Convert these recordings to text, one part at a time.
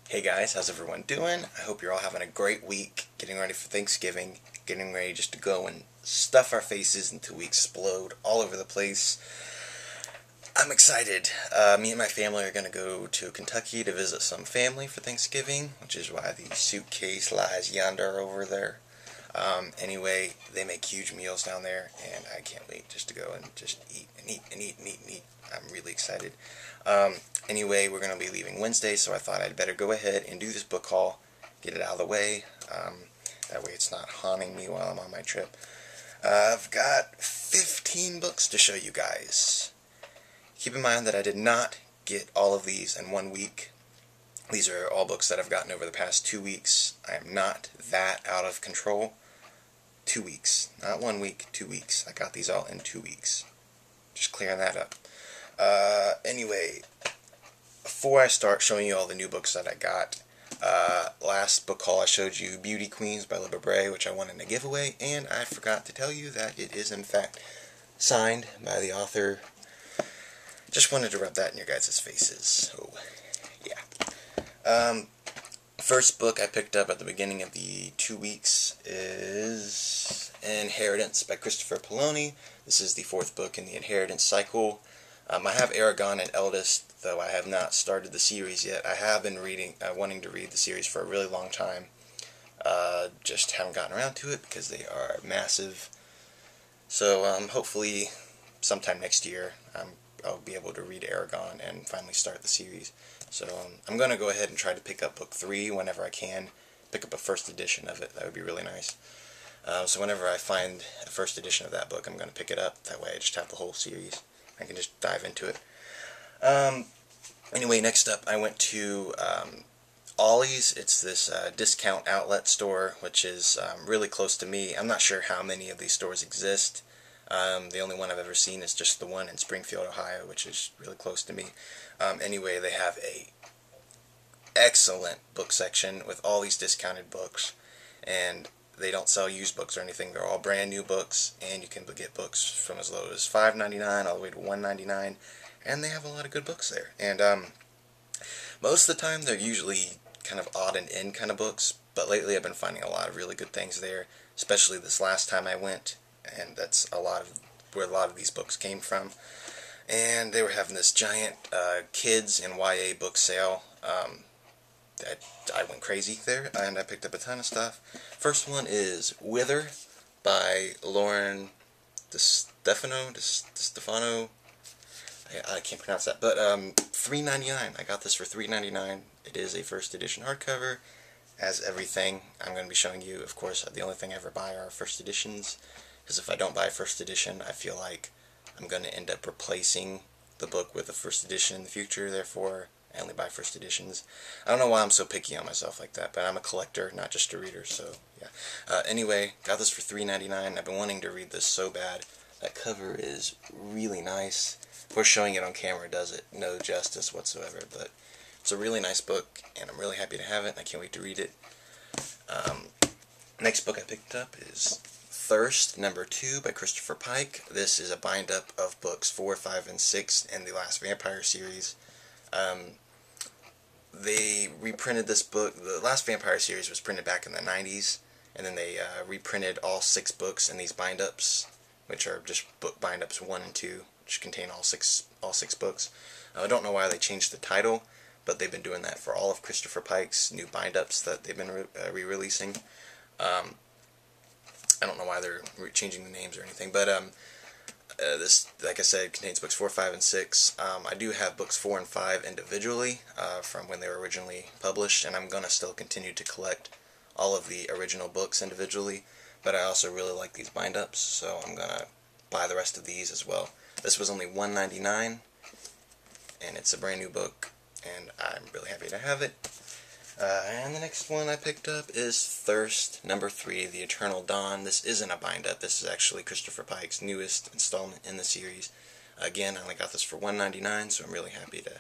Hey guys, how's everyone doing? I hope you're all having a great week, getting ready for Thanksgiving, getting ready just to go and stuff our faces until we explode all over the place. I'm excited. Me and my family are going to go to Kentucky to visit some family for Thanksgiving, which is why the suitcase lies yonder over there. Anyway, they make huge meals down there, and I can't wait just to go and just eat and eat and eat and eat and eat. I'm really excited. Anyway, we're going to be leaving Wednesday, so I thought I'd better go ahead and do this book haul, get it out of the way. That way it's not haunting me while I'm on my trip. I've got 15 books to show you guys. Keep in mind that I did not get all of these in 1 week. These are all books that I've gotten over the past 2 weeks. I am not that out of control. 2 weeks. Not 1 week, 2 weeks. I got these all in 2 weeks. Just clearing that up. Anyway, before I start showing you all the new books that I got, last book haul I showed you Beauty Queens by Libba Bray, which I won in a giveaway, and I forgot to tell you that it is in fact signed by the author. Just wanted to rub that in your guys' faces, so yeah. First book I picked up at the beginning of the 2 weeks is Inheritance by Christopher Poloni. This is the 4th book in the Inheritance cycle. I have Aragon and Eldest, though I have not started the series yet. I have been wanting to read the series for a really long time. Just haven't gotten around to it because they are massive. So hopefully sometime next year I'll be able to read Aragon and finally start the series. So I'm going to go ahead and try to pick up book 3 whenever I can. Pick up a first edition of it. That would be really nice. So whenever I find a first edition of that book, I'm going to pick it up. That way I just have the whole series. I can just dive into it. Anyway, next up I went to Ollie's. It's this discount outlet store, which is really close to me. I'm not sure how many of these stores exist. The only one I've ever seen is just the one in Springfield, Ohio, which is really close to me. Anyway, they have a excellent book section with all these discounted books, and they don't sell used books or anything. They're all brand new books, and you can get books from as low as $5.99 all the way to $1.99, and they have a lot of good books there. And most of the time they're usually kind of odd and end kind of books, but lately I've been finding a lot of really good things there, especially this last time I went, and that's where a lot of these books came from. And they were having this giant kids and YA book sale. I went crazy there, and I picked up a ton of stuff. First one is Wither by Lauren DeStefano. I can't pronounce that, but $3.99. I got this for $3.99. It is a first edition hardcover. As everything I'm going to be showing you, of course, the only thing I ever buy are first editions, because if I don't buy a first edition, I feel like I'm going to end up replacing the book with a first edition in the future. Therefore, I only buy first editions. I don't know why I'm so picky on myself like that, but I'm a collector, not just a reader, so yeah. Anyway, got this for $3.99. I've been wanting to read this so bad. That cover is really nice. Of course, showing it on camera does it no justice whatsoever, but it's a really nice book, and I'm really happy to have it, and I can't wait to read it. Next book I picked up is Thirst, number 2 by Christopher Pike. This is a bind-up of books 4, 5, and 6 in the last Vampire series. They reprinted this book. The last Vampire series was printed back in the 90s, and then they reprinted all 6 books in these bind-ups, which are just book bind-ups 1 and 2, which contain all six books. I don't know why they changed the title, but they've been doing that for all of Christopher Pike's new bind-ups that they've been re-releasing. I don't know why they're changing the names or anything, but this, like I said, contains books 4, 5, and 6. I do have books 4 and 5 individually from when they were originally published, and I'm going to still continue to collect all of the original books individually, but I also really like these bind-ups, so I'm going to buy the rest of these as well. This was only $1.99, and it's a brand new book, and I'm really happy to have it. And the next one I picked up is Thirst, number 3, The Eternal Dawn. This isn't a bind-up. This is actually Christopher Pike's newest installment in the series. Again, I only got this for $1.99, so I'm really happy to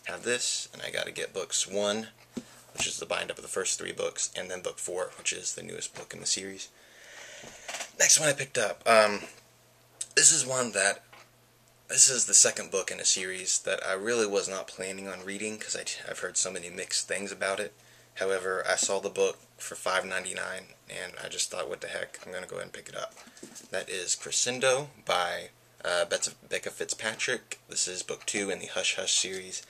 have this. And I got to get books 1, which is the bind-up of the first 3 books, and then book 4, which is the newest book in the series. Next one I picked up. This is one that This is the second book in a series that I really was not planning on reading because I've heard so many mixed things about it. However, I saw the book for $5.99 and I just thought, what the heck, I'm going to go ahead and pick it up. That is Crescendo by Becca Fitzpatrick. This is book 2 in the Hush Hush series.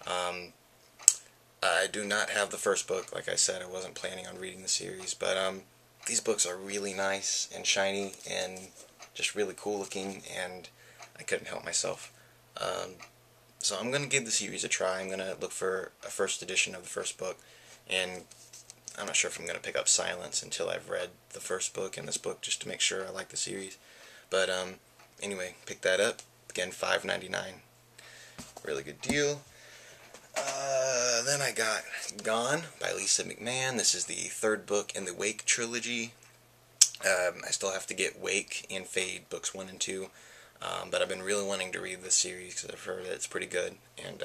I do not have the first book. Like I said, I wasn't planning on reading the series, but these books are really nice and shiny and just really cool looking, and I couldn't help myself. So I'm going to give the series a try. I'm going to look for a first edition of the first book, and I'm not sure if I'm going to pick up Silence until I've read the first book in this book, just to make sure I like the series. But anyway, pick that up. Again, $5.99. Really good deal. Then I got Gone by Lisa McMahon. This is the third book in the Wake trilogy. I still have to get Wake and Fade books 1 and 2. But I've been really wanting to read this series because I've heard that it's pretty good. And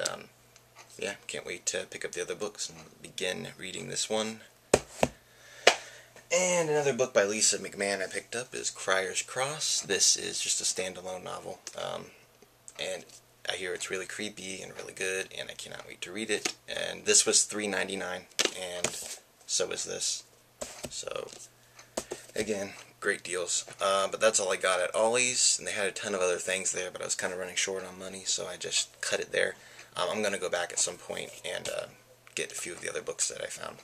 yeah, can't wait to pick up the other books and begin reading this one. And another book by Lisa McMahon I picked up is Crier's Cross. This is just a standalone novel. And I hear it's really creepy and really good, and I cannot wait to read it. And this was $3.99, and so is this. So, again, great deals. But that's all I got at Ollie's, and they had a ton of other things there, but I was kind of running short on money, so I just cut it there. I'm going to go back at some point and get a few of the other books that I found.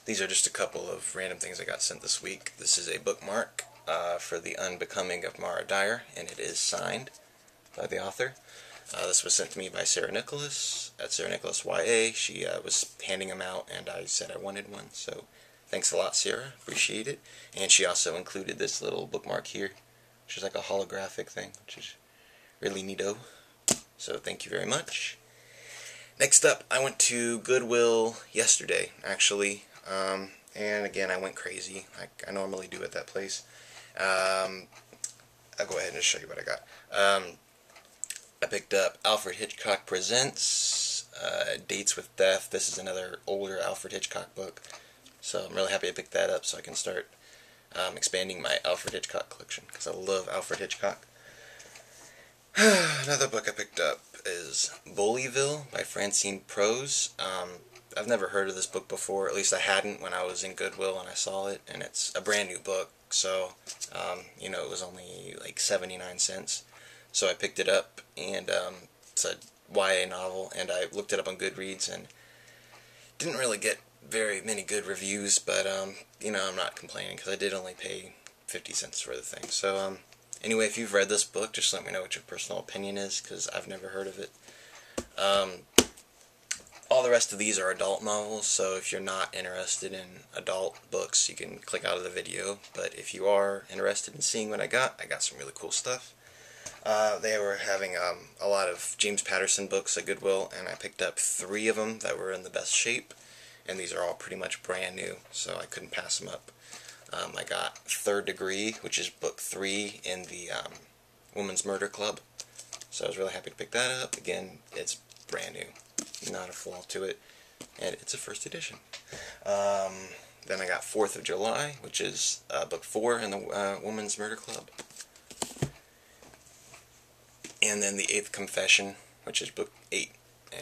These are just a couple of random things I got sent this week. This is a bookmark for The Unbecoming of Mara Dyer, and it is signed by the author. This was sent to me by Sarah Nicholas at Sarah Nicholas YA. She was handing them out, and I said I wanted one, so thanks a lot, Sarah. Appreciate it. And she also included this little bookmark here, which is like a holographic thing, which is really neato. So thank you very much. Next up, I went to Goodwill yesterday, actually. And again, I went crazy, like I normally do at that place. I'll go ahead and just show you what I got. I picked up Alfred Hitchcock Presents Dates with Death. This is another older Alfred Hitchcock book, so I'm really happy I picked that up so I can start expanding my Alfred Hitchcock collection, because I love Alfred Hitchcock. Another book I picked up is Bullyville by Francine Prose. I've never heard of this book before, at least I hadn't when I was in Goodwill and I saw it, and it's a brand new book, so, you know, it was only like 79 cents. So I picked it up, and it's a YA novel, and I looked it up on Goodreads, and didn't really get very many good reviews, but, you know, I'm not complaining, because I did only pay 50 cents for the thing. So, anyway, if you've read this book, just let me know what your personal opinion is, because I've never heard of it. All the rest of these are adult novels, so if you're not interested in adult books, you can click out of the video, but if you are interested in seeing what I got some really cool stuff. They were having a lot of James Patterson books at Goodwill, and I picked up 3 of them that were in the best shape, and these are all pretty much brand new, so I couldn't pass them up. I got Third Degree, which is book 3 in the Women's Murder Club, so I was really happy to pick that up. Again, it's brand new, not a flaw to it, and it's a first edition. Then I got 4th of July, which is book 4 in the Women's Murder Club. And then The Eighth Confession, which is book 8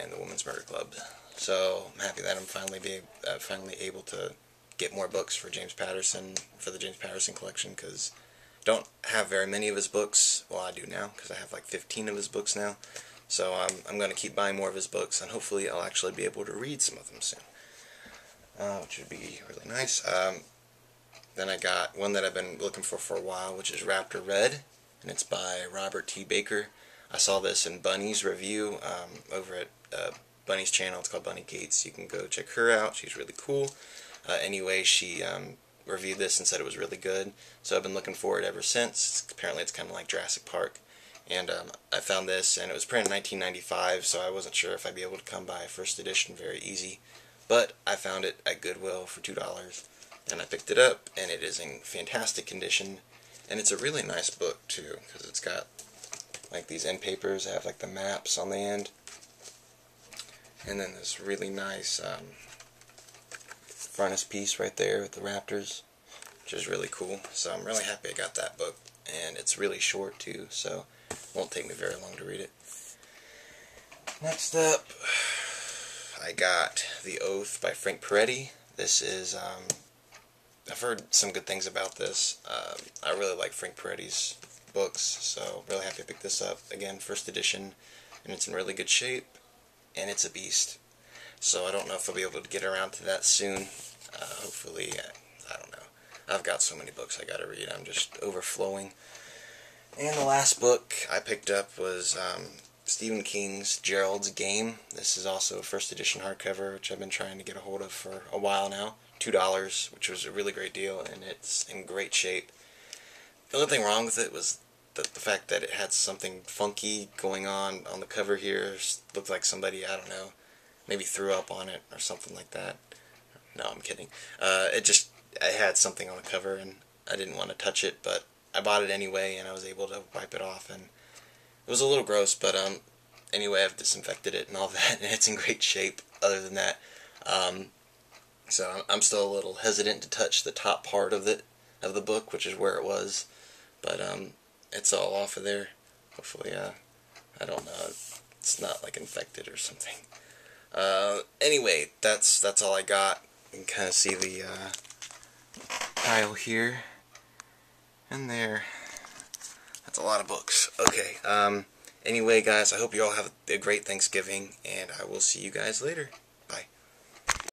in the Women's Murder Club. So I'm happy that I'm finally able to get more books for James Patterson, for the James Patterson collection, because I don't have very many of his books. Well, I do now, because I have like 15 of his books now. So I'm going to keep buying more of his books, and hopefully I'll actually be able to read some of them soon, which would be really nice. Then I got one that I've been looking for a while, which is Raptor Red, and it's by Robert T. Baker. I saw this in Bunny's review over at Bunny's channel. It's called Bunny Gates. You can go check her out. She's really cool. Anyway, she reviewed this and said it was really good, so I've been looking for it ever since. Apparently it's kind of like Jurassic Park. And I found this, and it was printed in 1995, so I wasn't sure if I'd be able to come by a first edition very easy. But I found it at Goodwill for $2, and I picked it up, and it is in fantastic condition. And it's a really nice book, too, because it's got like these end papers that have like the maps on the end. And then this really nice frontispiece right there with the raptors, which is really cool. So I'm really happy I got that book. and it's really short too, so it won't take me very long to read it. Next up, I got The Oath by Frank Peretti. This is, I've heard some good things about this. I really like Frank Peretti's books, so really happy to pick this up. Again, first edition, and it's in really good shape, and it's a beast. So I don't know if I'll be able to get around to that soon. Hopefully, I don't know. I've got so many books I gotta read, I'm just overflowing. And the last book I picked up was Stephen King's Gerald's Game. This is also a first edition hardcover, which I've been trying to get a hold of for a while now. $2, which was a really great deal, and it's in great shape. The only thing wrong with it was the fact that it had something funky going on the cover here. It looked like somebody, I don't know, maybe threw up on it or something like that. No, I'm kidding. I had something on the cover, and I didn't want to touch it, but I bought it anyway, and I was able to wipe it off, and it was a little gross, but anyway, I've disinfected it and all that, and it's in great shape other than that. So I'm still a little hesitant to touch the top part of the book, which is where it was, but it's all off of there. Hopefully, I don't know, it's not like infected or something. Anyway, that's all I got. You can kind of see the pile here and there. That's a lot of books. Okay, anyway guys, I hope you all have a great Thanksgiving, and I will see you guys later.